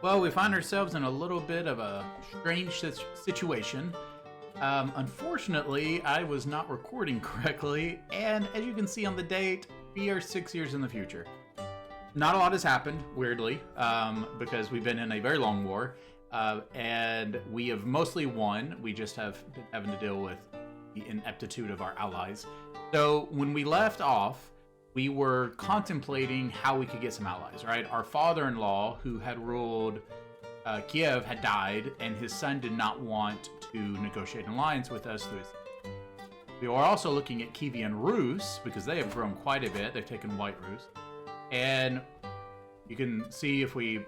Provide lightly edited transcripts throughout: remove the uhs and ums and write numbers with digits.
Well, we find ourselves in a little bit of a strange situation. Unfortunately, I was not recording correctly, and as you can see on the date, we are 6 years in the future. Not a lot has happened, weirdly, because we've been in a very long war, and we have mostly won. We just have been having to deal with the ineptitude of our allies. So when we left off, we were contemplating how we could get some allies, right? Our father-in-law, who had ruled Kyiv, had died, and his son did not want to negotiate an alliance with us. We are also looking at Kyivan Rus, because they have grown quite a bit. They've taken White Rus. And you can see if we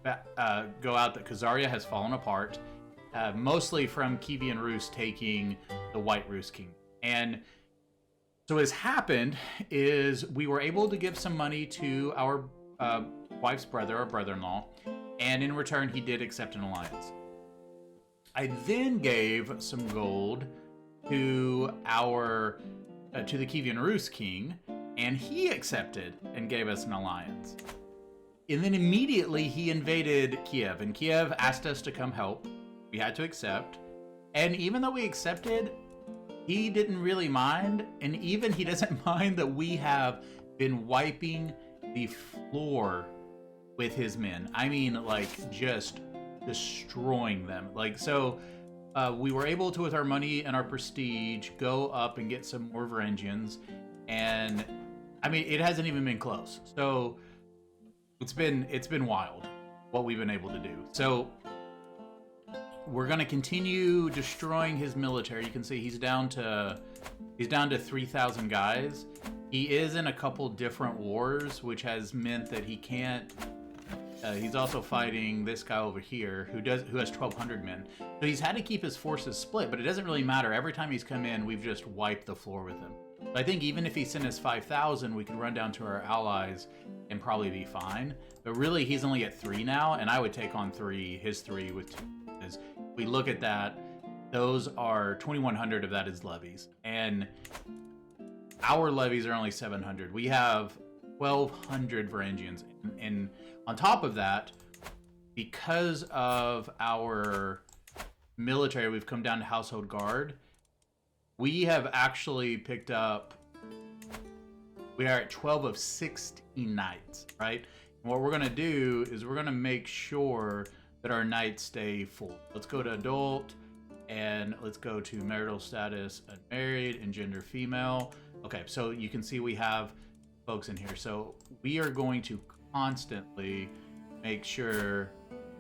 go out that Khazaria has fallen apart, mostly from Kyivan Rus taking the White Rus King. And so what has happened is we were able to give some money to our wife's brother, our brother-in-law, and in return he did accept an alliance. I then gave some gold to to the Kyivan Rus King, and he accepted and gave us an alliance. And then immediately he invaded Kyiv, and Kyiv asked us to come help. We had to accept, and even though we accepted, he didn't really mind, and even he doesn't mind that we have been wiping the floor with his men. I mean, like, just destroying them. Like, so we were able to, with our money and our prestige, go up and get some more Varangians, and I mean, it hasn't even been close. So it's been wild what we've been able to do. So we're going to continue destroying his military. You can see he's down to 3,000 guys. He is in a couple different wars, which has meant that he can't. He's also fighting this guy over here who has 1,200 men. So he's had to keep his forces split, but it doesn't really matter. Every time he's come in, we've just wiped the floor with him. So I think even if he sent us 5,000, we could run down to our allies and probably be fine. But really, he's only at 3 now, and I would take on his 3 with 2. Because if we look at that, those are 2,100 of that is levies, and our levies are only 700. We have 1,200 Varangians, and on top of that, because of our military, we've come down to household guard. We have actually picked up. We are at 12 of 16 knights, right? And what we're gonna do is we're gonna make sure that our knights stay full. Let's go to adult, and let's go to marital status, unmarried, and gender female. Okay, so you can see we have folks in here. So we are going to constantly make sure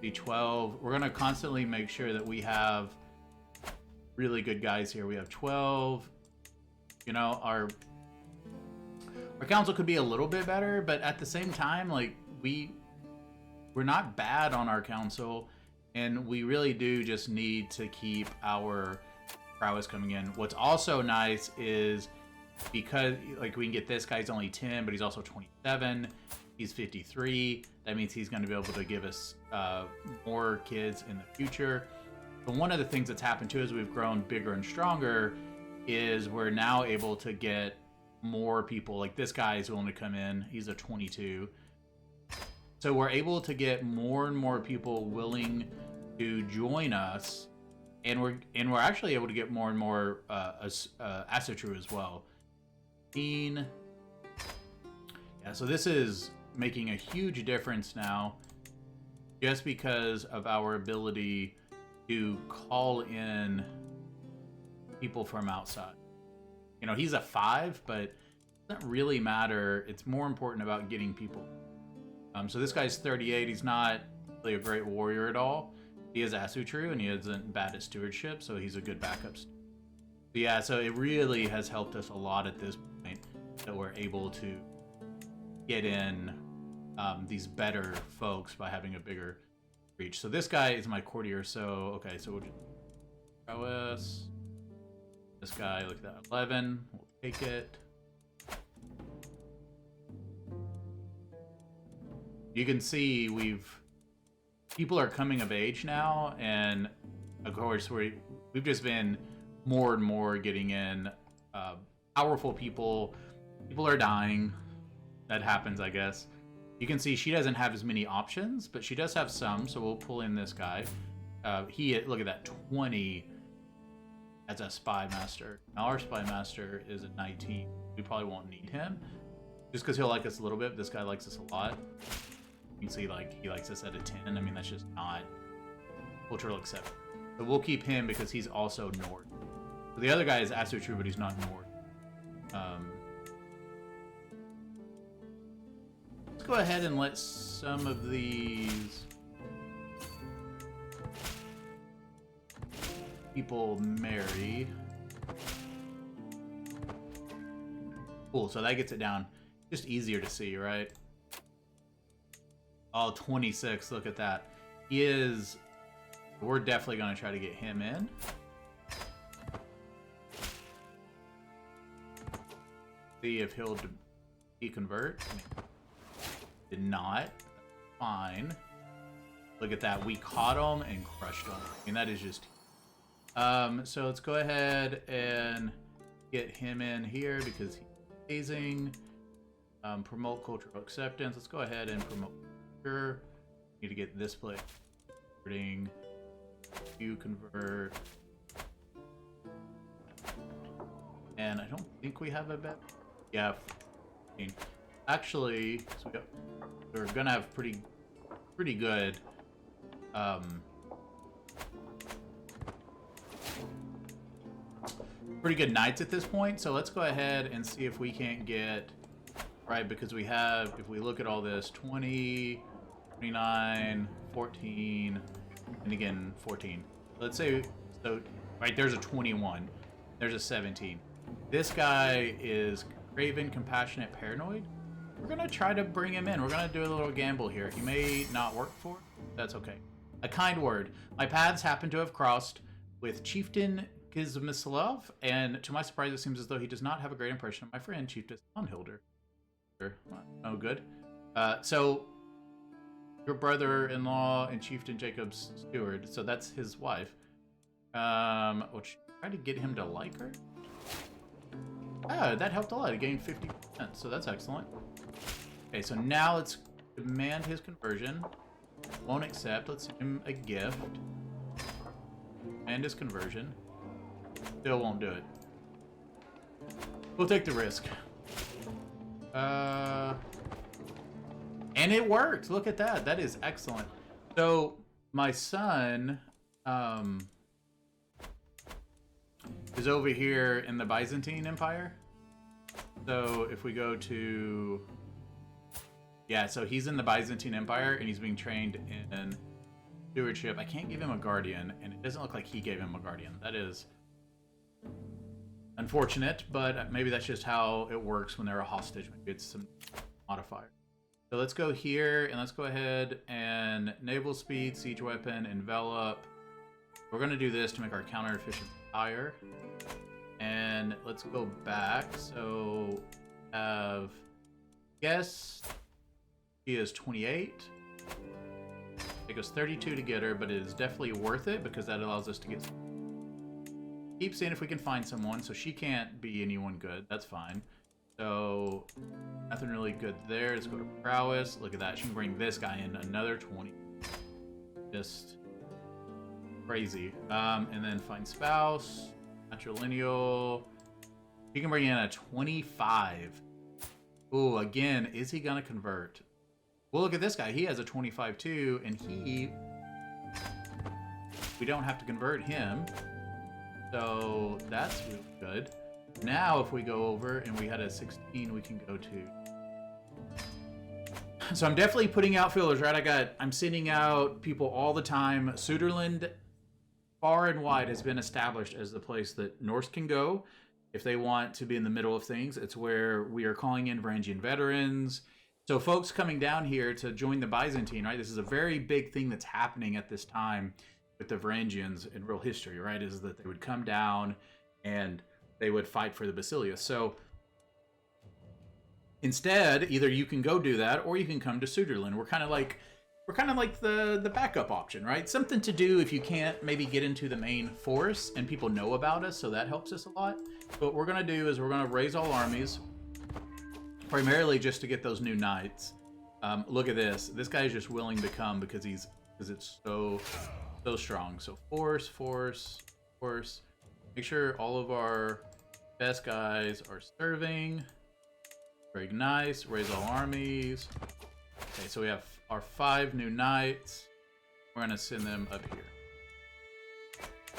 we're gonna constantly make sure that we have really good guys here. We have 12. You know, our council could be a little bit better, but at the same time, like, we're not bad on our council, and we really do just need to keep our prowess coming in. What's also nice is because, like, we can get this guy's only 10, but he's also 27. He's 53. That means he's going to be able to give us more kids in the future. But one of the things that's happened too as we've grown bigger and stronger is we're now able to get more people. Like, this guy is willing to come in. He's a 22. So we're able to get more and more people willing to join us, and we're actually able to get more and more Asatru as well. Yeah, so this is making a huge difference now, just because of our ability to call in people from outside. You know, he's a 5, but it doesn't really matter. It's more important about getting people. So this guy's 38. He's not really a great warrior at all. He is Asatru, and he isn't bad at stewardship, so he's a good backup. So yeah, so it really has helped us a lot at this point that we're able to get in these better folks by having a bigger reach. So this guy is my courtier. So okay, so we'll just prowess. This guy, look at that, 11. We'll take it. You can see people are coming of age now, and of course we've just been more and more getting in powerful people. People are dying. That happens, I guess. You can see she doesn't have as many options, but she does have some, so we'll pull in this guy. Look at that, 20 as a spy master. Now our spy master is a 19. We probably won't need him, just because he'll like us a little bit. This guy likes us a lot. You can see, like, he likes us at a 10. I mean, that's just not cultural acceptance. But we'll keep him because he's also North. So the other guy is Asu true, but he's not North. Let's go ahead and let some of these people marry. Cool, so that gets it down. Just easier to see, right? Oh, 26, look at that. He is... We're definitely going to try to get him in. See if he'll deconvert. Did not. Fine. Look at that. We caught him and crushed him. I mean, that is just... so let's go ahead and get him in here because he's amazing. Promote cultural acceptance. Let's go ahead and promote culture. Need to get this place. Converting. You convert. And I don't think we have a bet. Yeah. 15. Actually, so we're gonna have pretty good pretty good knights at this point. So let's go ahead and see if we can't get right, because we have, if we look at all this, 20, 29, 14, and again 14. Let's say, so right there's a 21, there's a 17. This guy is craven, compassionate, paranoid. We're gonna try to bring him in. We're gonna do a little gamble here. He may not work for it. That's okay. A kind word. My paths happen to have crossed with Chieftain Kyiv, and to my surprise, it seems as though he does not have a great impression of my friend, Chieftain Hilder. Oh, good. So, your brother-in-law and Chieftain Jacob's steward, so that's his wife. We'll try to get him to like her. Ah, that helped a lot. He gained 50%, so that's excellent. Okay, so now let's demand his conversion. Won't accept. Let's send him a gift. And his conversion. Still won't do it. We'll take the risk. And it worked. Look at that. That is excellent. So my son is over here in the Byzantine Empire. So if we go to... Yeah, so he's in the Byzantine Empire, and he's being trained in stewardship. I can't give him a guardian, and it doesn't look like he gave him a guardian. That is unfortunate, but maybe that's just how it works when they're a hostage. Maybe it's some modifier. So let's go here, and let's go ahead and naval speed, siege weapon, envelop. We're going to do this to make our counter efficiency higher. And let's go back. So have guess she is 28. It goes 32 to get her, but it is definitely worth it because that allows us to get. Keep seeing if we can find someone. So she can't be anyone good. That's fine. So nothing really good there. Let's go to prowess. Look at that. She can bring this guy in another 20. Just crazy. And then find spouse. Matrilineal. She can bring in a 25. Ooh, again, is he gonna convert? Well, look at this guy. He has a 25 too, and we don't have to convert him. So that's really good. Now, if we go over and we had a 16, we can go to. So I'm definitely putting out fillers, right? I'm sending out people all the time. Suderland, far and wide, has been established as the place that Norse can go if they want to be in the middle of things. It's where we are calling in Varangian veterans. So folks coming down here to join the Byzantine, right? This is a very big thing that's happening at this time with the Varangians in real history, right? Is that they would come down and they would fight for the Basileus. So instead, either you can go do that or you can come to Suderland. We're kind of like the backup option, right? Something to do if you can't maybe get into the main force and people know about us, so that helps us a lot. What we're going to do is we're going to raise all armies, primarily just to get those new knights. Look at this. This guy is just willing to come because it's so strong. So force, force, force. Make sure all of our best guys are serving. Very nice. Raise all armies. Okay, so we have our 5 new knights. We're gonna send them up here.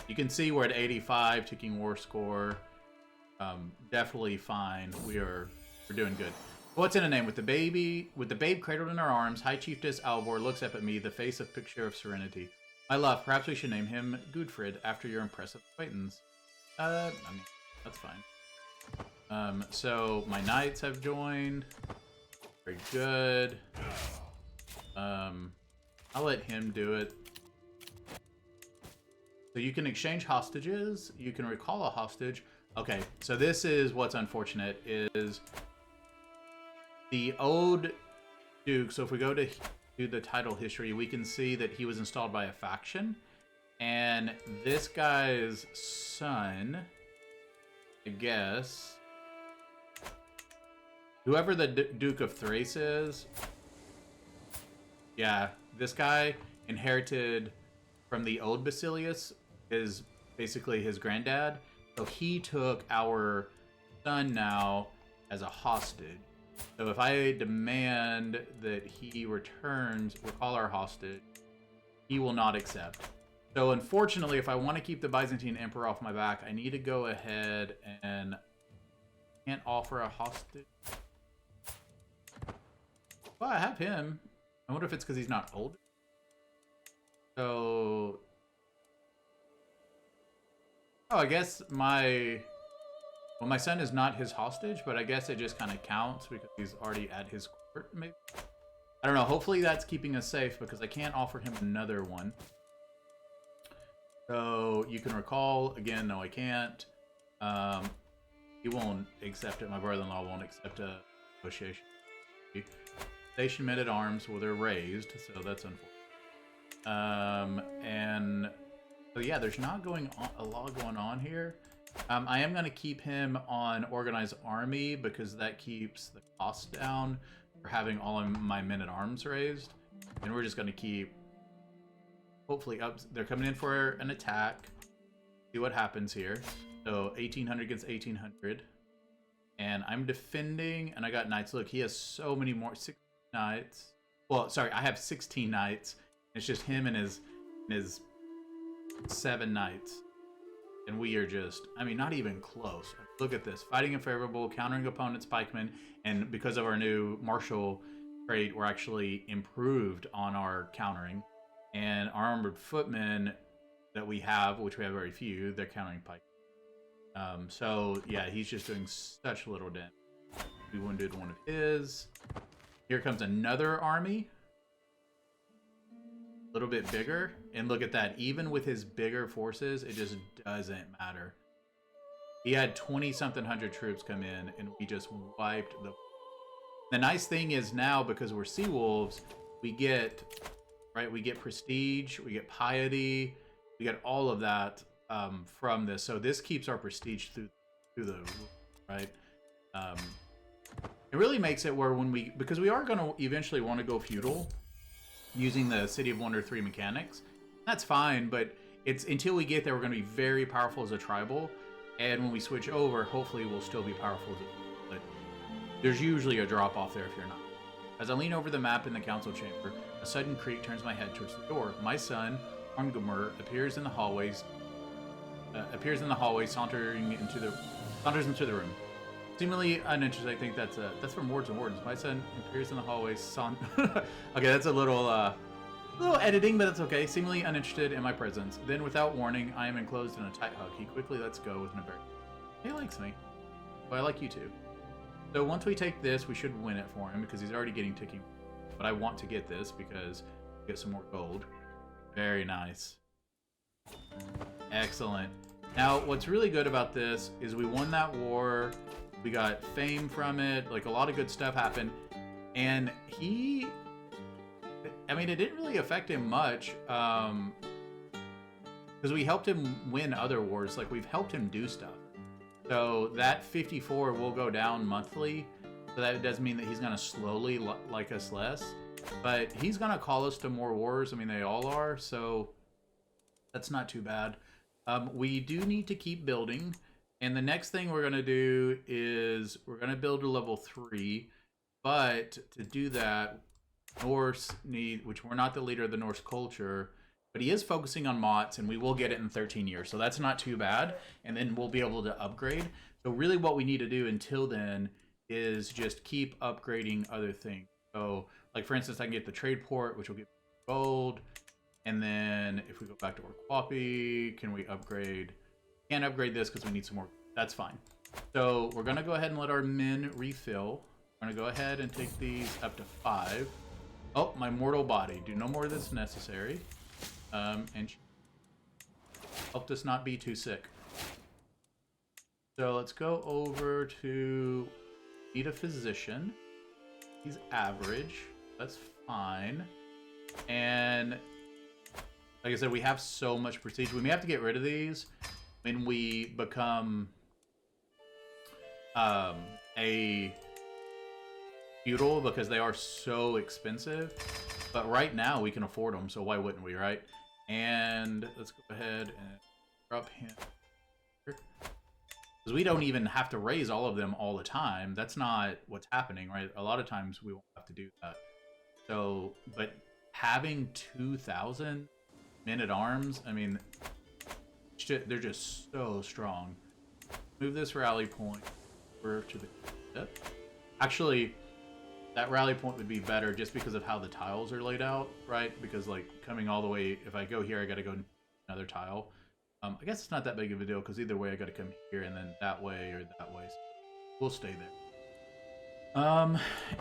You can see we're at 85 ticking war score. Definitely fine. We're doing good. What's in a name? With the babe cradled in our arms, High Chiefess Albor looks up at me, the face of picture of serenity. My love, perhaps we should name him Gudfred after your impressive acquaintance. I mean, that's fine. So my knights have joined. Very good. I'll let him do it. So you can exchange hostages. You can recall a hostage. Okay, so this is what's unfortunate is the old Duke. So if we go to the title history, we can see that he was installed by a faction. And this guy's son, I guess, whoever the Duke of Thrace is, yeah, this guy inherited from the old Basilius, is basically his granddad. So he took our son now as a hostage. So if I demand that he recall our hostage, he will not accept. So unfortunately, if I want to keep the Byzantine Emperor off my back, I need to go ahead and can't offer a hostage. Well, I have him. I wonder if it's because he's not old. So, oh, I guess my son is not his hostage, but I guess it just kind of counts because he's already at his court, maybe? I don't know. Hopefully that's keeping us safe because I can't offer him another one. So, you can recall. Again, no, I can't. He won't accept it. My brother-in-law won't accept a negotiation. Station men-at-arms, well, they're raised, so that's unfortunate. And so yeah, there's not a lot going on here. I am going to keep him on organized army because that keeps the cost down for having all of my men-at-arms raised. And we're just going to keep, hopefully, up. They're coming in for an attack. See what happens here. So 1800 against 1800. And I'm defending, and I got knights. Look, he has so many more. 6 knights. Well, sorry, I have 16 knights. It's just him and his 7 knights. And we are just, I mean, not even close. Look at this. Fighting unfavorable, countering opponent's pikemen. And because of our new martial trait, we're actually improved on our countering. And our armored footmen that we have, which we have very few, they're countering pike. So, yeah, he's just doing such little damage. We wounded one of his. Here comes another army. A little bit bigger. And look at that. Even with his bigger forces, it just doesn't matter. He had 20-something hundred troops come in, and we just wiped the... The nice thing is now, because we're sea wolves, we get... Right? We get prestige, we get piety, we get all of that from this. So this keeps our prestige through the... Right? It really makes it where when we... Because we are going to eventually want to go feudal, using the City of Wonder 3 mechanics. That's fine, but it's until we get there, we're going to be very powerful as a tribal. And when we switch over, hopefully we'll still be powerful. But there's usually a drop off there if you're not. As I lean over the map in the council chamber, a sudden creak turns my head towards the door. My son, Arngrimr, appears in the hallway, saunters into the room. Seemingly uninterested, I think that's from Wards and Wardens. My son appears in the hallway, okay, that's a little editing, but that's okay. Seemingly uninterested in my presence. Then, without warning, I am enclosed in a tight hug. He quickly lets go with an embarrassment. He likes me. But I like you too. So once we take this, we should win it for him because he's already getting ticking. But I want to get this because we get some more gold. Very nice. Excellent. Now, what's really good about this is we won that war. We got fame from it. Like, a lot of good stuff happened. And he... I mean, it didn't really affect him much. Because we helped him win other wars. Like, we've helped him do stuff. So that 54 will go down monthly. So that does mean that he's going to slowly like us less. But he's going to call us to more wars. I mean, they all are. So that's not too bad. We do need to keep building. And the next thing we're going to do is we're going to build to level 3. But to do that, Norse need, which we're not the leader of the Norse culture, but he is focusing on mods, and we will get it in 13 years. So that's not too bad. And then we'll be able to upgrade. So really what we need to do until then is just keep upgrading other things. So, like for instance, I can get the trade port, which will give gold. And then if we go back to Orquapi, can we upgrade? Can't upgrade this because we need some more. That's fine. So we're going to go ahead and let our men refill. We're going to go ahead and take these up to 5. Oh, my mortal body. Do no more that's necessary. And helped us not be too sick. So let's go over to need a physician. He's average. That's fine. And like I said, we have so much prestige. We may have to get rid of these when we become a feudal, because they are so expensive. But right now we can afford them, so why wouldn't we, right? And let's go ahead and drop him here. Because we don't even have to raise all of them all the time. That's not what's happening, right? A lot of times we won't have to do that. So, but having 2,000 men-at-arms, I mean, they're just so strong. Move this rally point over to the... Actually, that rally point would be better just because of how the tiles are laid out, right? Because, like, coming all the way... If I go here, I gotta go another tile. I guess it's not that big of a deal, because either way I gotta come here and then that way or that way. So we'll stay there.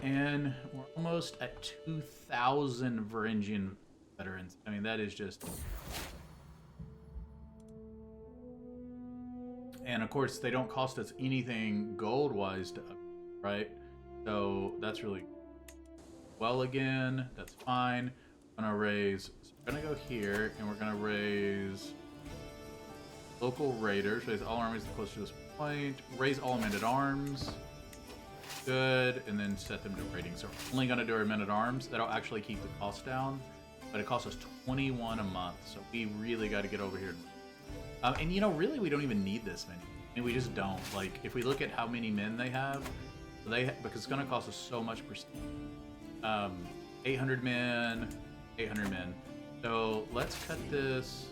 And we're almost at 2,000 Varangian veterans. I mean, that is just... And of course, they don't cost us anything gold-wise to upgrade, right? So that's really well again. That's fine. I'm gonna raise... So we're gonna go here, and we're gonna raise... Local raiders, raise all armies close to this point. Raise all men-at-arms. Good, and then set them to raiding. So we're only gonna do our men-at-arms. That'll actually keep the cost down, but it costs us 21 a month. So we really got to get over here. And you know, really, we don't even need this many. I mean, we just don't. Like, if we look at how many men they have, because it's gonna cost us so much per. 800 men, 800 men. So let's cut this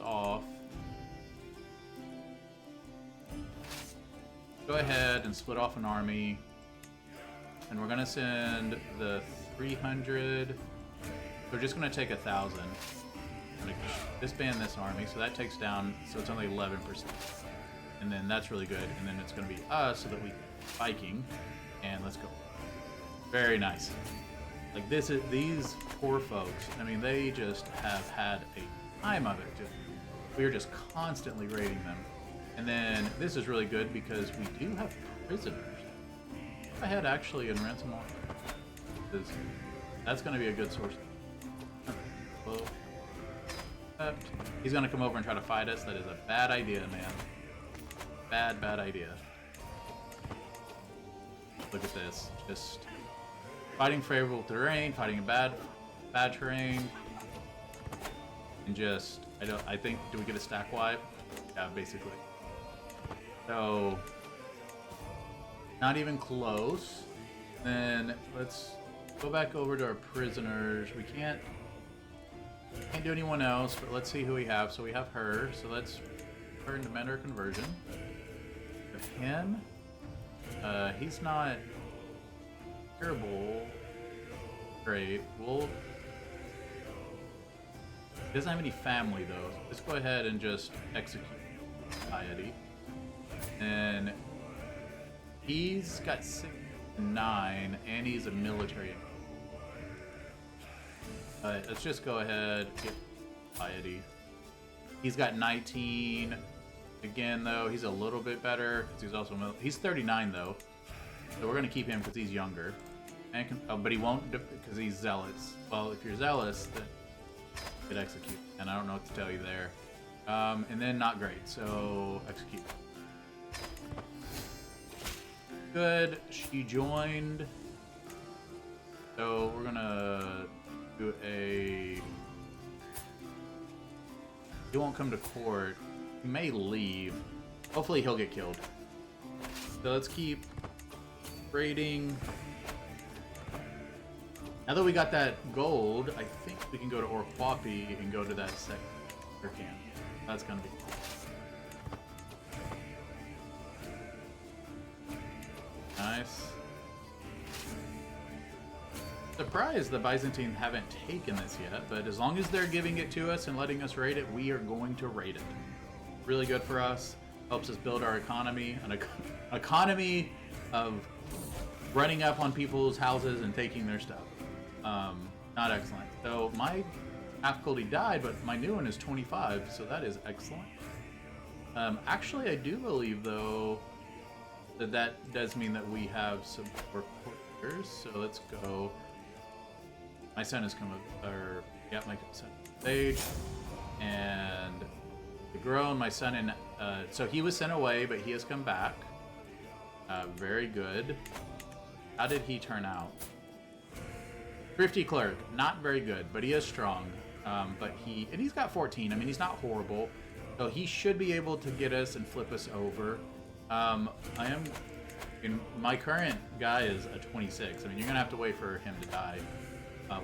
off. Go ahead and split off an army, and we're gonna send the 300. We're just gonna take 1,000. Disband this army, so that takes down. So it's only 11%, and then that's really good. And then it's gonna be us, so that we Viking, and let's go. Very nice. Like these poor folks. I mean, they just have had a time of it. We are just constantly raiding them. And then this is really good because we do have prisoners. Go ahead actually and ransom all. Because that's going to be a good source. Well, he's going to come over and try to fight us. That is a bad idea, man. Bad idea. Look at this. Just fighting favorable terrain, fighting in bad terrain. And just, I think, do we get a stack wipe? Yeah, basically. So, not even close. Then let's go back over to our prisoners. We can't do anyone else, but let's see who we have. So we have her. So let's put her into Mentor conversion. With him, he's not terrible. Great. He doesn't have any family though. So let's go ahead and just execute piety. And he's got 9, and he's a military. Let's just go ahead get piety. He's got 19. Again, though, he's a little bit better because he's also he's 39 though, so we're gonna keep him because he's younger. And but he won't because he's zealous. Well, if you're zealous, then you could execute. And I don't know what to tell you there. And then not great, so execute. good. She joined. So we're gonna do a... He won't come to court. He may leave. Hopefully he'll get killed. So let's keep raiding. Now that we got that gold, I think we can go to Orquapi and go to that sector camp. That's gonna be cool. Nice. Surprised the Byzantine haven't taken this yet, but as long as they're giving it to us and letting us raid it, we are going to raid it. Really good for us. Helps us build our economy. An economy of running up on people's houses and taking their stuff. Not excellent. So my difficulty died, but my new one is 25, so that is excellent. Actually, I do believe, though, that does mean that we have some workers. So let's go. My son has come up, or yeah, my son stage, and the girl and my son in. So he was sent away, but he has come back. Very good. How did he turn out? Thrifty clerk, not very good, but he is strong. But he's got 14. I mean, he's not horrible, so he should be able to get us and flip us over. My current guy is a 26. I mean, you're gonna have to wait for him to die,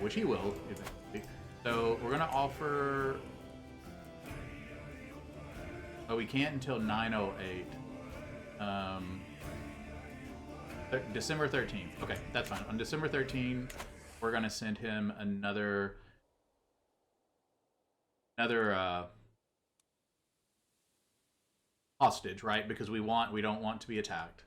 which he will eventually. So we're gonna offer. Oh, we can't until 9:08. December 13th. Okay, that's fine. On December 13th, we're gonna send him another hostage, right? Because we don't want to be attacked.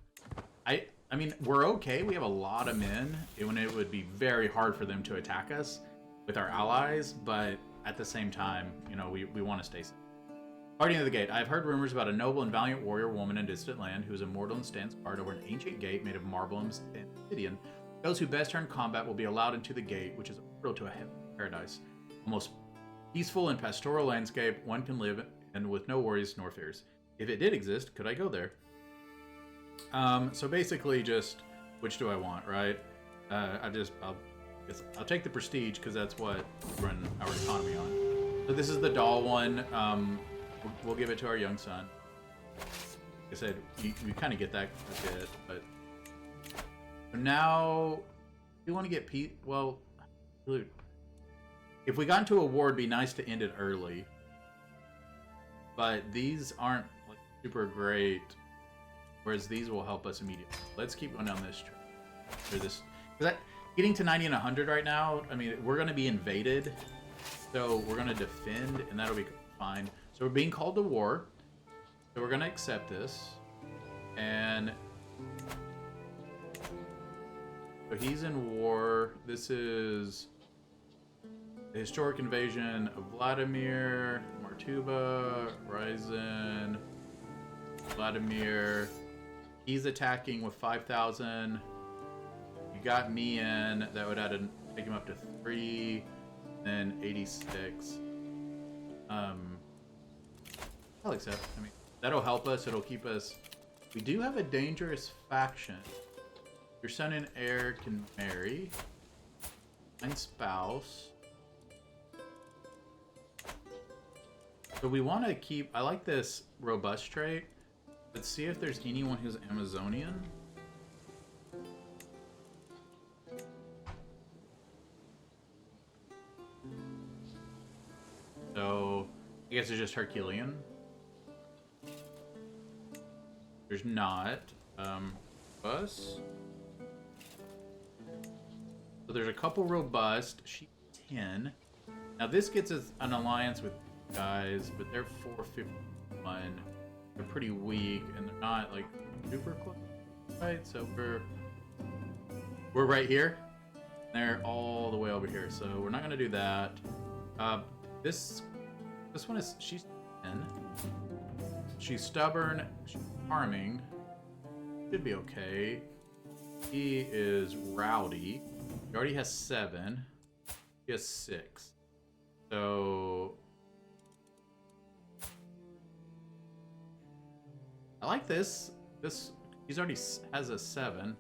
I mean, we're okay. We have a lot of men. It would be very hard for them to attack us with our allies, but at the same time, you know, we want to stay safe. Guardian of the Gate. I've heard rumors about a noble and valiant warrior woman in distant land who is immortal and stands guard over an ancient gate made of marble and obsidian. Those who best earn combat will be allowed into the gate, which is a portal to a heavenly paradise. A most peaceful and pastoral landscape one can live in with no worries nor fears. If it did exist, could I go there? So basically just, which do I want, right? I'll take the prestige because that's what we run our economy on. So this is the doll one. We'll give it to our young son. Like I said, you kind of get that a bit, but now we want to get Pete. Well, if we got into a war, it'd be nice to end it early. But these aren't like super great, whereas these will help us immediately. Let's keep going down this track. Getting to 90 and 100 right now. I mean, we're going to be invaded, so we're going to defend, and that'll be fine. So we're being called to war, so we're going to accept this, and so he's in war. This is the historic invasion of Vladimir, Martuba, Ryzen, Vladimir. He's attacking with 5,000. You got me in. That would take him up to 3, then 86. I'll accept. I mean, that'll help us. It'll keep us. We do have a dangerous faction. Your son and heir can marry. And spouse. So we want to keep. I like this robust trait. Let's see if there's anyone who's Amazonian. So I guess it's just Herculean. There's not. Us. So there's a couple robust. She's 10. Now this gets us an alliance with guys, but they're 451. They're pretty weak, and they're not like super close, right? So we're right here. They're all the way over here, so we're not gonna do that. This one is she's 10. She's stubborn. She's farming. Should be okay. He is rowdy. He already has 7. He has 6. So I like this. This He's already has a 7.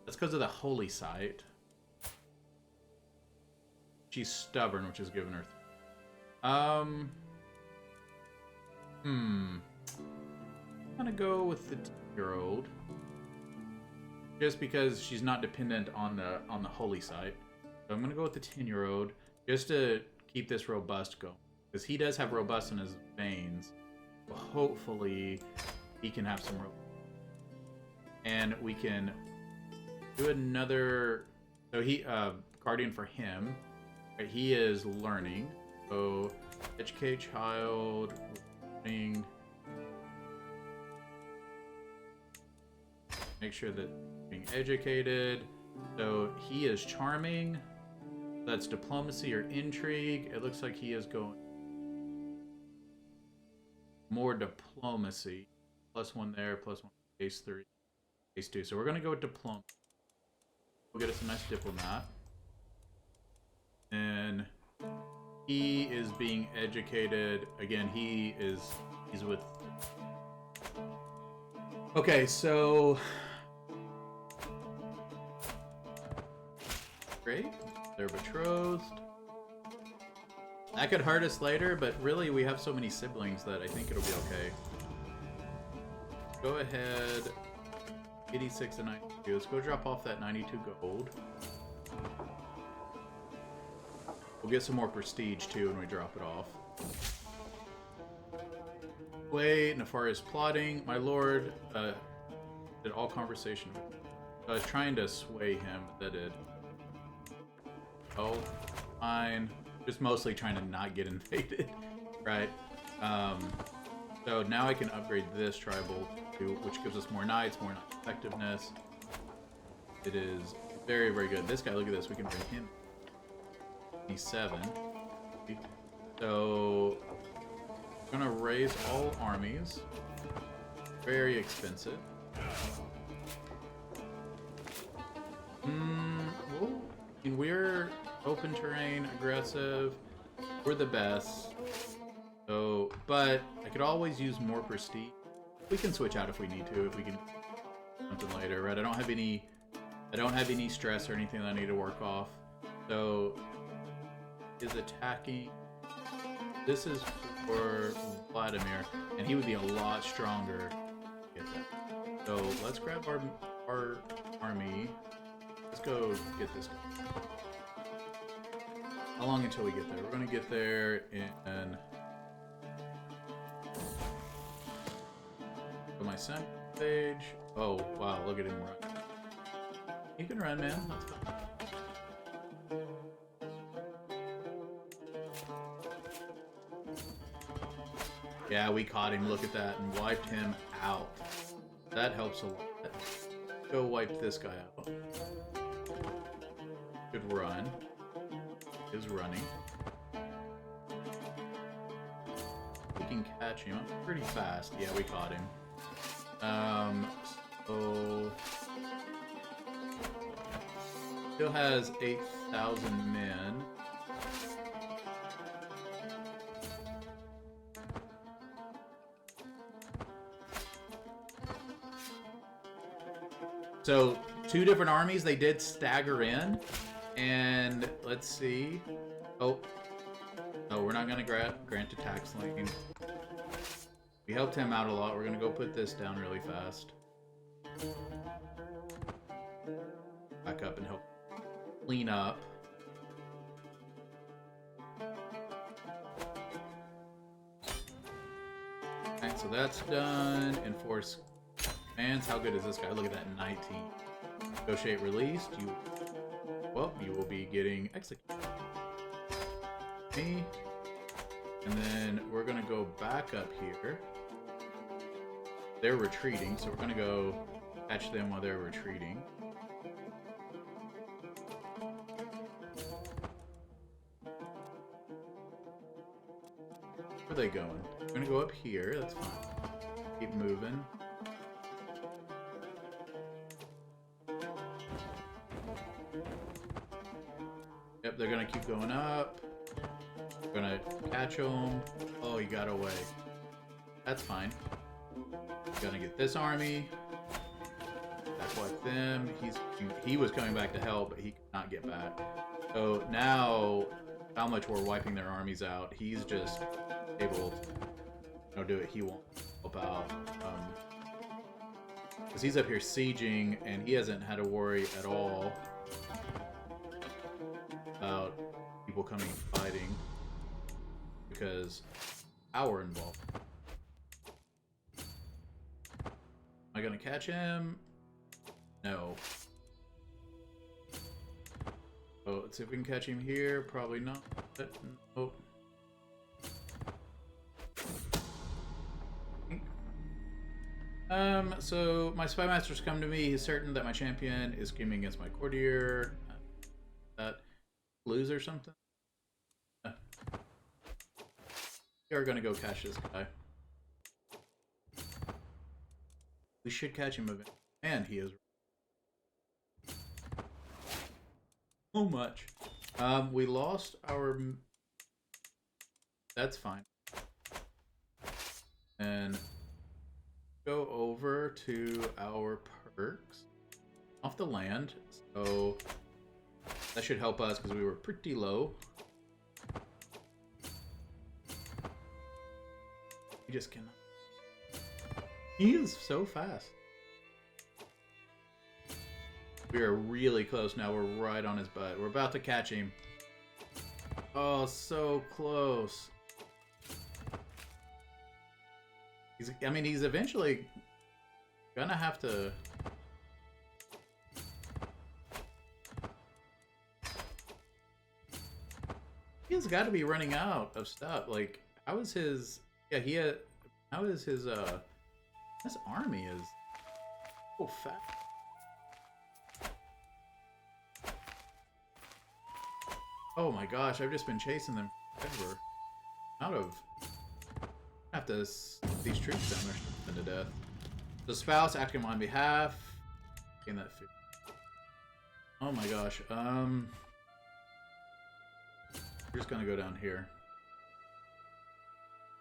That's because of the holy site. She's stubborn, which has given her. I'm gonna go with the 10-year-old, just because she's not dependent on the holy site. So I'm gonna go with the 10-year-old just to keep this robust going, because he does have robust in his veins. So hopefully, he can have some robust. And we can do another. So he guardian for him. Right, he is learning. So educate child. Learning. Make sure that being educated. So he is charming. That's diplomacy or intrigue. It looks like he is going more diplomacy. +1 there, +1 case 3. Case 2. So we're going to go with diplomacy. We'll get us a nice diplomat. And he is being educated. Again, he's with... Okay, so... Great. They're betrothed. That could hurt us later, but really we have so many siblings that I think it'll be okay. Go ahead... 86 and 92. Let's go drop off that 92 gold. We'll get some more prestige too when we drop it off. Wait, Nefarious plotting. My lord did all conversation. I was trying to sway him, but that did. Oh, fine. Just mostly trying to not get invaded, right? So now I can upgrade this tribal too, which gives us more knights, more knight effectiveness. It is very, very good. This guy, look at this. We can bring him. He's 7. So we're gonna raise all armies. Very expensive. Well, we're open terrain, aggressive. We're the best. So, but I could always use more prestige. We can switch out if we need to. If we can something later, right? I don't have any stress or anything that I need to work off. So is attacking. This is for Vladimir, and he would be a lot stronger. Get that. So let's grab our army. Let's go get this guy. How long until we get there? We're gonna get there in my center stage. Oh wow, look at him run. You can run, man. That's fine. Yeah, we caught him. Look at that, and wiped him out. That helps a lot. Go wipe this guy out. Good run. Is running. We can catch him pretty fast. Yeah, we caught him. So still has 8,000 men. So 2 different armies, they did stagger in, and let's see. Oh, we're not gonna grant a tax lane. We helped him out a lot. We're gonna go put this down really fast. Back up and help clean up. Alright, so that's done. Enforce commands. How good is this guy? Look at that, 19. Negotiate released. You will be getting executed. Me. And then we're gonna go back up here. They're retreating, so we're gonna go catch them while they're retreating. Where are they going? We're gonna go up here, that's fine. Keep moving. Yep, they're gonna keep going up. We're gonna catch them. Oh, he got away. That's fine. Gonna get this army. Back wipe them. He was coming back to help, but he could not get back. So now, how much we're wiping their armies out, he's just able to do what he wants, help out. Because he's up here sieging, and he hasn't had to worry at all about people coming and fighting, because power involved. Am I gonna catch him? No. Oh, let's see if we can catch him here. Probably not. Nope. So my spy master's come to me. He's certain that my champion is scheming against my courtier. That lose or something? We are gonna go catch this guy. We should catch him eventually. And he is so much. We lost our... That's fine. And go over to our perks off the land. So that should help us because we were pretty low. We just cannot. He is so fast. We are really close now. We're right on his butt. We're about to catch him. Oh, so close. He's eventually gonna have to... He's got to be running out of stuff. Like, how is his... Yeah, how is his, This army is so fast. Oh my gosh, I've just been chasing them forever. I have to these troops down there to death. The spouse acting on my behalf. Gain that food. Oh my gosh. We're just gonna go down here.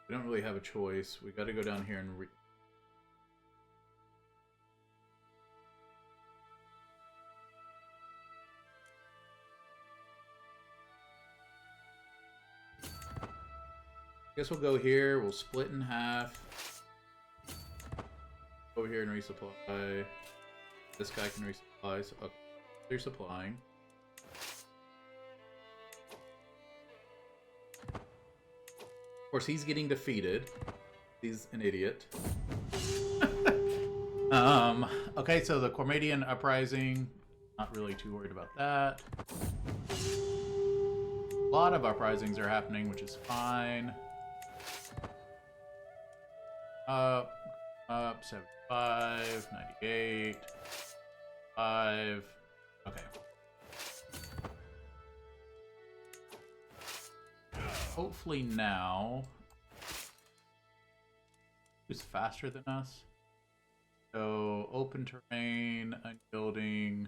We don't really have a choice. We gotta go down here and guess we'll go here, we'll split in half. Over here and resupply. This guy can resupply, so okay. They're supplying. Of course, he's getting defeated. He's an idiot. Okay, so the Cormadian uprising, not really too worried about that. A lot of uprisings are happening, which is fine. Up, 75, 98, 5. Okay. Hopefully now, who's faster than us? So open terrain, unyielding,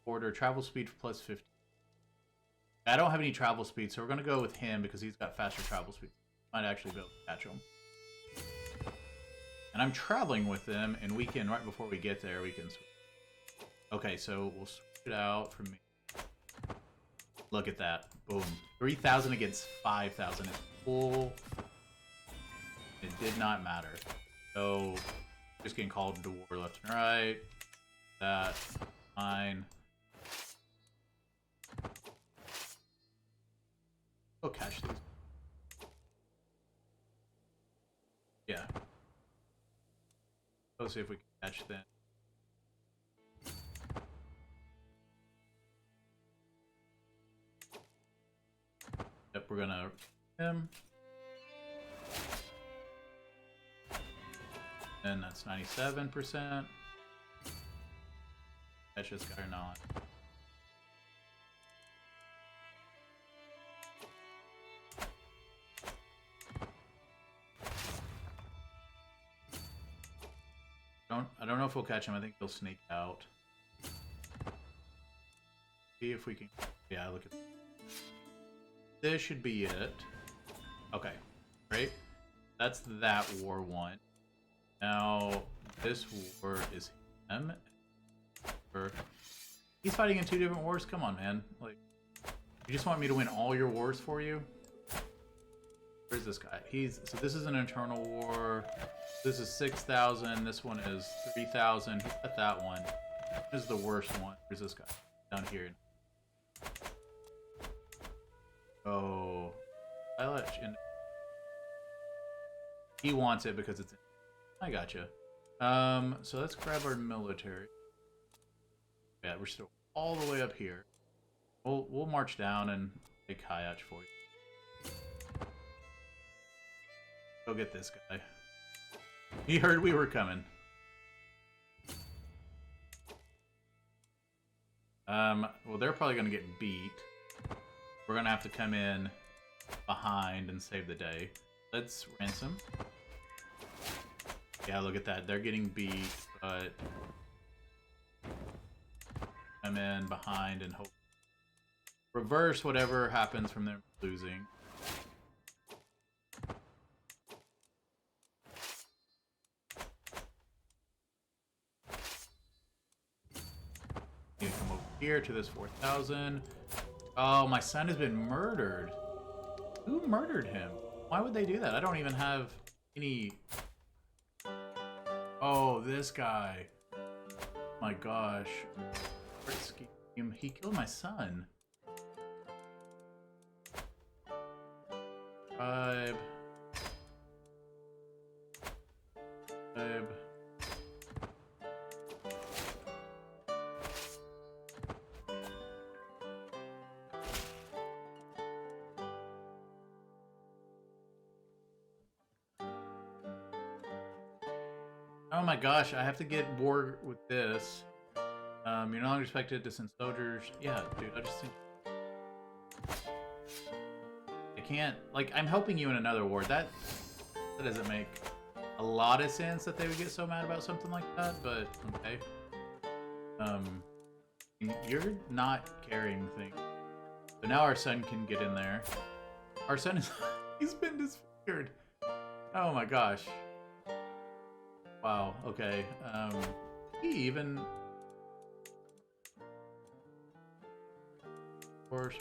order, travel speed plus 50. I don't have any travel speed, so we're gonna go with him because he's got faster travel speed. Might actually be able to catch him. And I'm traveling with them, and we can, right before we get there, we can switch. Okay, so we'll switch it out from me. Look at that. Boom. 3,000 against 5,000. It's full. It did not matter. So, just getting called into war left and right. That. Fine. Go catch these. Yeah. Let's see if we can catch them. Yep, we're gonna him. And that's 97%. Catch this guy or not. I don't know if we'll catch him. I think he'll sneak out. See if we can. Yeah, look at this. This should be it. Okay, great. That's that war one. Now this war is him. Or he's fighting in 2 different wars? Come on, man. Like, you just want me to win all your wars for you? Where's this guy? So this is an internal war. This is 6,000. This one is 3,000. He's got that one. This is the worst one. Where's this guy? Down here. Oh, he wants it because it's. I gotcha. So let's grab our military. Yeah, we're still all the way up here. We'll march down and take Kyiv for you. Go get this guy. He heard we were coming. Well, they're probably gonna get beat. We're gonna have to come in behind and save the day. Let's ransom. Yeah, look at that. They're getting beat, but come in behind and hope reverse whatever happens from them losing. You come over here to this 4,000. Oh, my son has been murdered. Who murdered him? Why would they do that? I don't even have any... Oh, this guy. My gosh. He killed my son. 5. Oh my gosh, I have to get war with this. You're no longer expected to send soldiers. Yeah, dude, I just think... I can't... Like, I'm helping you in another war. That doesn't make a lot of sense that they would get so mad about something like that, but okay. You're not carrying things. So now our son can get in there. Our son is... He's been disfigured. Oh my gosh. Wow, okay. He even... Of course,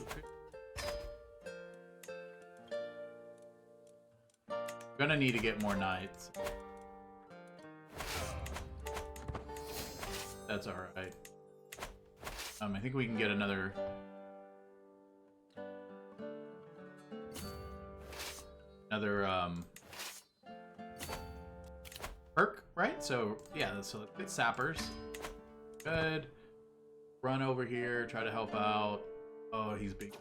we're gonna need to get more knights. That's alright. I think we can get another... perk, right? So, yeah, so let's get sappers. Good. Run over here, try to help out. Oh, he's big.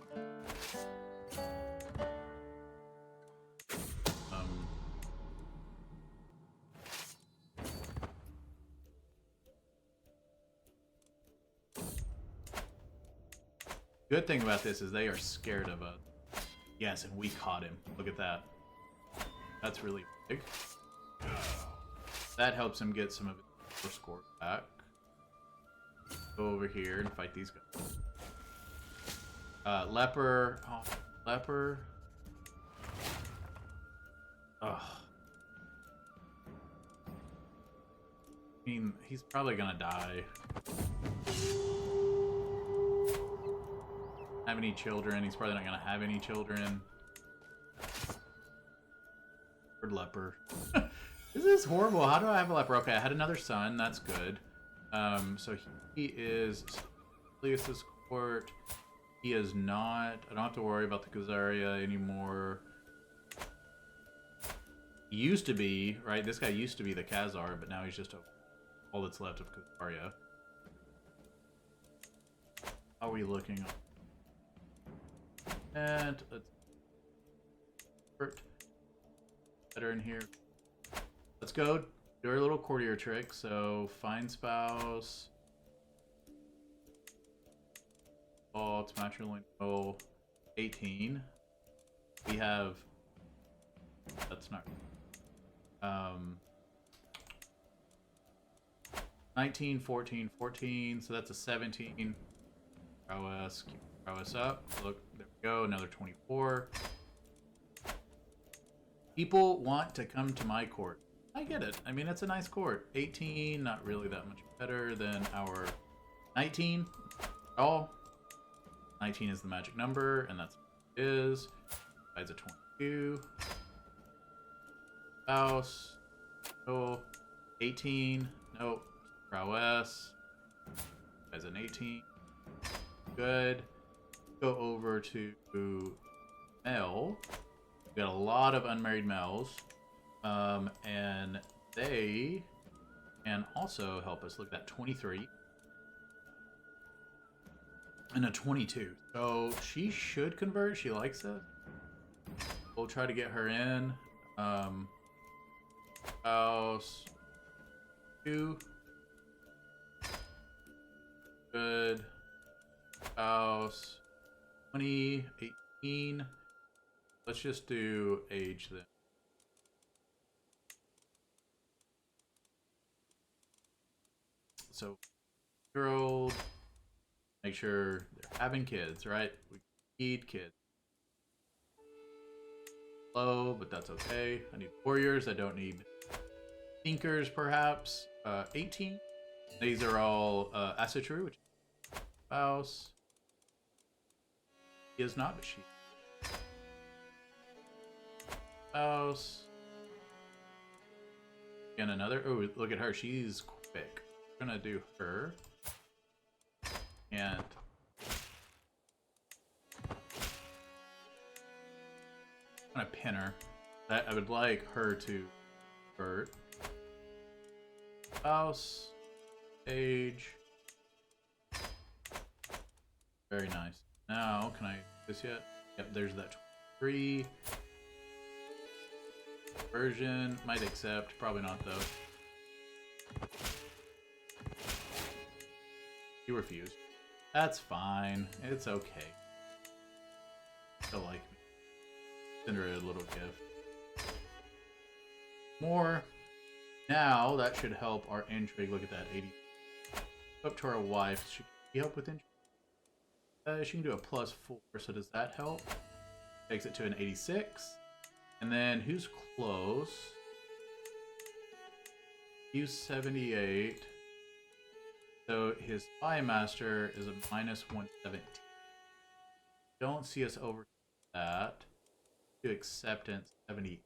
Good thing about this is they are scared of us. Yes, and we caught him. Look at that. That's really big. That helps him get some of his score back. Go over here and fight these guys. Leper. Oh, leper. Ugh. I mean, he's probably gonna die. Have any children? He's probably not gonna have any children. Or leper. This is horrible. How do I have a leper? Okay, I had another son. That's good. So he is Julius's court. He is not. I don't have to worry about the Khazaria anymore. He used to be, right? This guy used to be the Khazar, but now he's just all that's left of Khazaria. How are we looking? And let's better in here. Let's go do our little courtier trick. So find spouse. Oh, it's matrimony. Oh, 18. We have. That's not. 19, 14, 14. So that's a 17. Prowess. Keep prowess up. Look, there we go. Another 24. People want to come to my court. I get it. I mean, it's a nice court. 18, not really that much better than our 19. Oh, 19 is the magic number, and that's what it is. Besides a 22. Spouse. Oh, 18. Nope. Prowess. As an 18. Good. Go over to male. We've got a lot of unmarried males. And they can also help us. Look at that, 23. And a 22. So she should convert. She likes it. We'll try to get her in. House 2. Good. House 20, 18. Let's just do age then. So, year-old. Make sure they're having kids, right? We need kids. Low, but that's okay. I need warriors. I don't need thinkers, perhaps. 18. These are all Asatru, which is spouse. He is not, but she. Spouse. Again, another. Oh, look at her. She's quick. We're gonna do her. And I'm gonna pin her. I would like her to convert. Spouse. Age. Very nice. Now, can I do this yet? Yep, there's that 23. Version. Might accept. Probably not, though. You refused. That's fine. It's okay. Still like me. Send her a little gift. More. Now, that should help our intrigue. Look at that, 80. Up to our wife. Should she help with intrigue? She can do a +4, so does that help? Takes it to an 86. And then, who's close? Use 78. So his spy master is a -117. Don't see us over that. Do acceptance 70.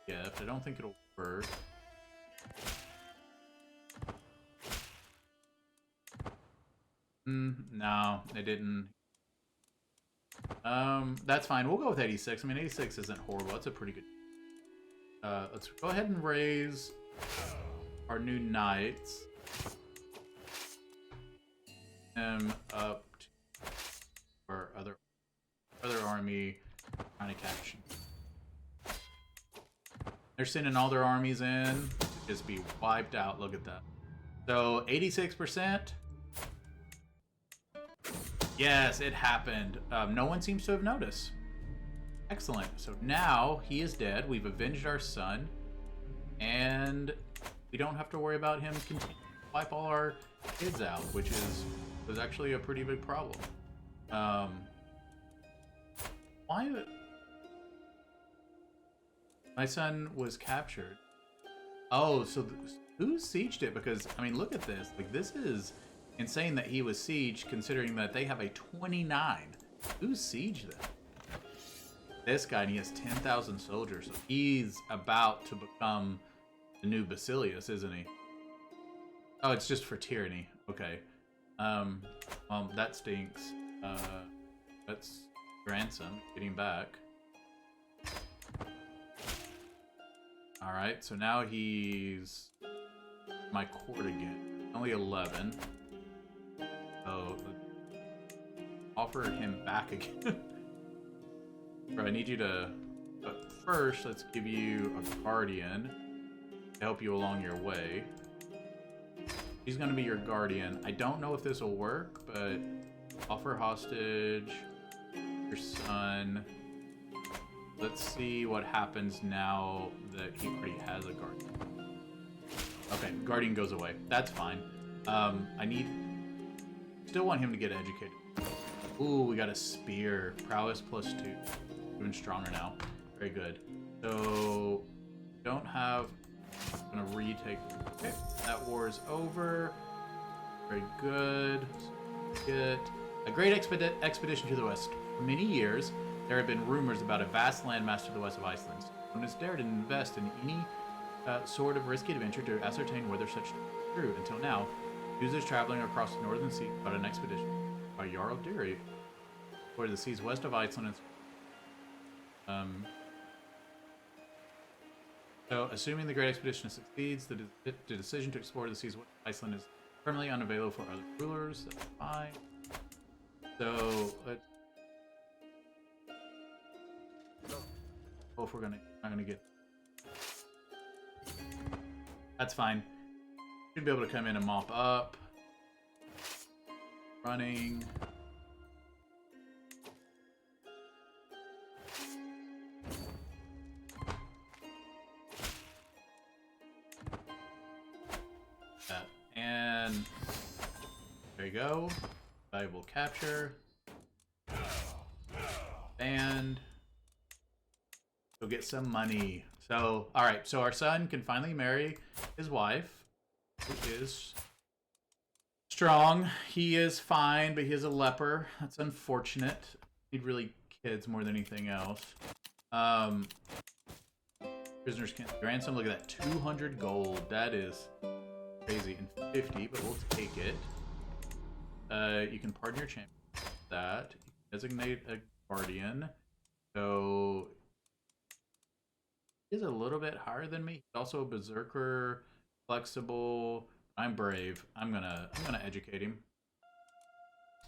Gift. I don't think it'll work. No, it didn't. That's fine. We'll go with 86. I mean, 86 isn't horrible. That's a pretty good. Let's go ahead and raise our new knights. Up to our other army trying to capture. They're sending all their armies in to just be wiped out. Look at that. So 86%. Yes, it happened. No one seems to have noticed. Excellent. So now he is dead. We've avenged our son, and we don't have to worry about him continuing to wipe all our kids out, which was actually a pretty big problem. Why? My son was captured. Oh, so who sieged it? Because I mean, look at this. Like, this is insane that he was sieged, considering that they have a 29. Who sieged them? This guy, and he has 10,000 soldiers, so he's about to become the new Basilius, isn't he? Oh, it's just for tyranny. Okay. That stinks. That's ransom. Getting back. Alright, so now he's my court again. Only 11. So, offer him back again. Bro, I need you to... But first, let's give you a guardian to help you along your way. He's going to be your guardian. I don't know if this will work, but offer hostage your son. Let's see what happens now that he already has a guardian. Okay, guardian goes away. That's fine. Still want him to get educated. Ooh, we got a spear. Prowess +2. Even stronger now. Very good. So, don't have I'm gonna retake. Okay, that war is over. Very good. Good. A great expedition to the west. For many years, there have been rumors about a vast landmass to the west of Iceland. No one has dared to invest in any sort of risky adventure to ascertain whether such is true. Until now, news is traveling across the northern sea about an expedition by Jarl where the seas west of Iceland. So, assuming the great expedition succeeds, the decision to explore the seas west of Iceland is permanently unavailable for other rulers. That's fine. So, let's. Oh, if we're not gonna get. That's fine. Should be able to come in and mop up. Running. And there you go. Valuable capture. And go get some money. So, alright, so our son can finally marry his wife, who is strong. He is fine, but he is a leper. That's unfortunate. Need really kids more than anything else. Prisoners can't grandson. Look at that, 200 gold. That is crazy. And 50, but we'll take it. You can pardon your champion. That you can designate a guardian. So he's a little bit higher than me. He's also a berserker, flexible. I'm brave. I'm gonna educate him.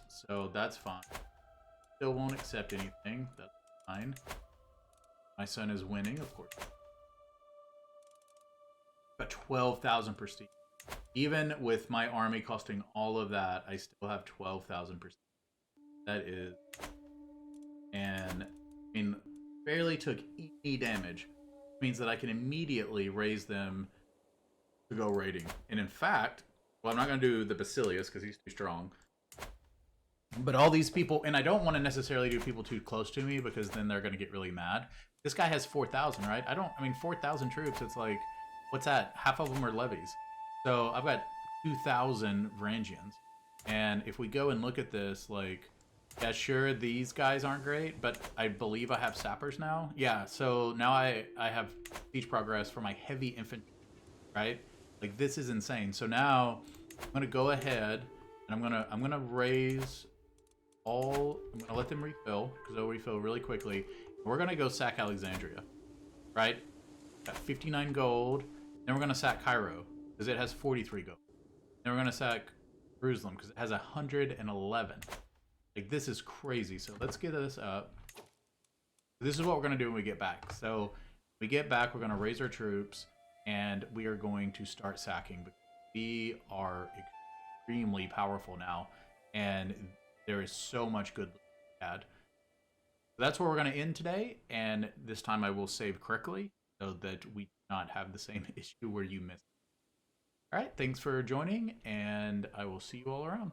So that's fine. Still won't accept anything. That's fine. My son is winning, of course. Got 12,000 prestige. Even with my army costing all of that, I still have 12,000 prestige. That is, and I mean, barely took any damage. Means that I can immediately raise them to go raiding. And in fact, well, I'm not going to do the Basilius because he's too strong. But all these people, and I don't want to necessarily do people too close to me because then they're going to get really mad. This guy has 4,000, right? I mean, 4,000 troops, it's like, what's that? Half of them are levies. So I've got 2,000 Varangians. And if we go and look at this, like, yeah, sure, these guys aren't great, but I believe I have sappers now. Yeah, so now I have siege progress for my heavy infantry, right? Like, this is insane. So now I'm gonna go ahead and I'm gonna raise all. I'm gonna let them refill because they'll refill really quickly. We're gonna go sack Alexandria, right? Got 59 gold. Then we're gonna sack Cairo because it has 43 gold. Then we're gonna sack Jerusalem because it has 111. Like, this is crazy. So let's get this up. This is what we're going to do when we get back. So when we get back, we're going to raise our troops, and we are going to start sacking. Because we are extremely powerful now, and there is so much good to add. So that's where we're going to end today, and this time I will save correctly so that we do not have the same issue where you miss. All right, thanks for joining, and I will see you all around.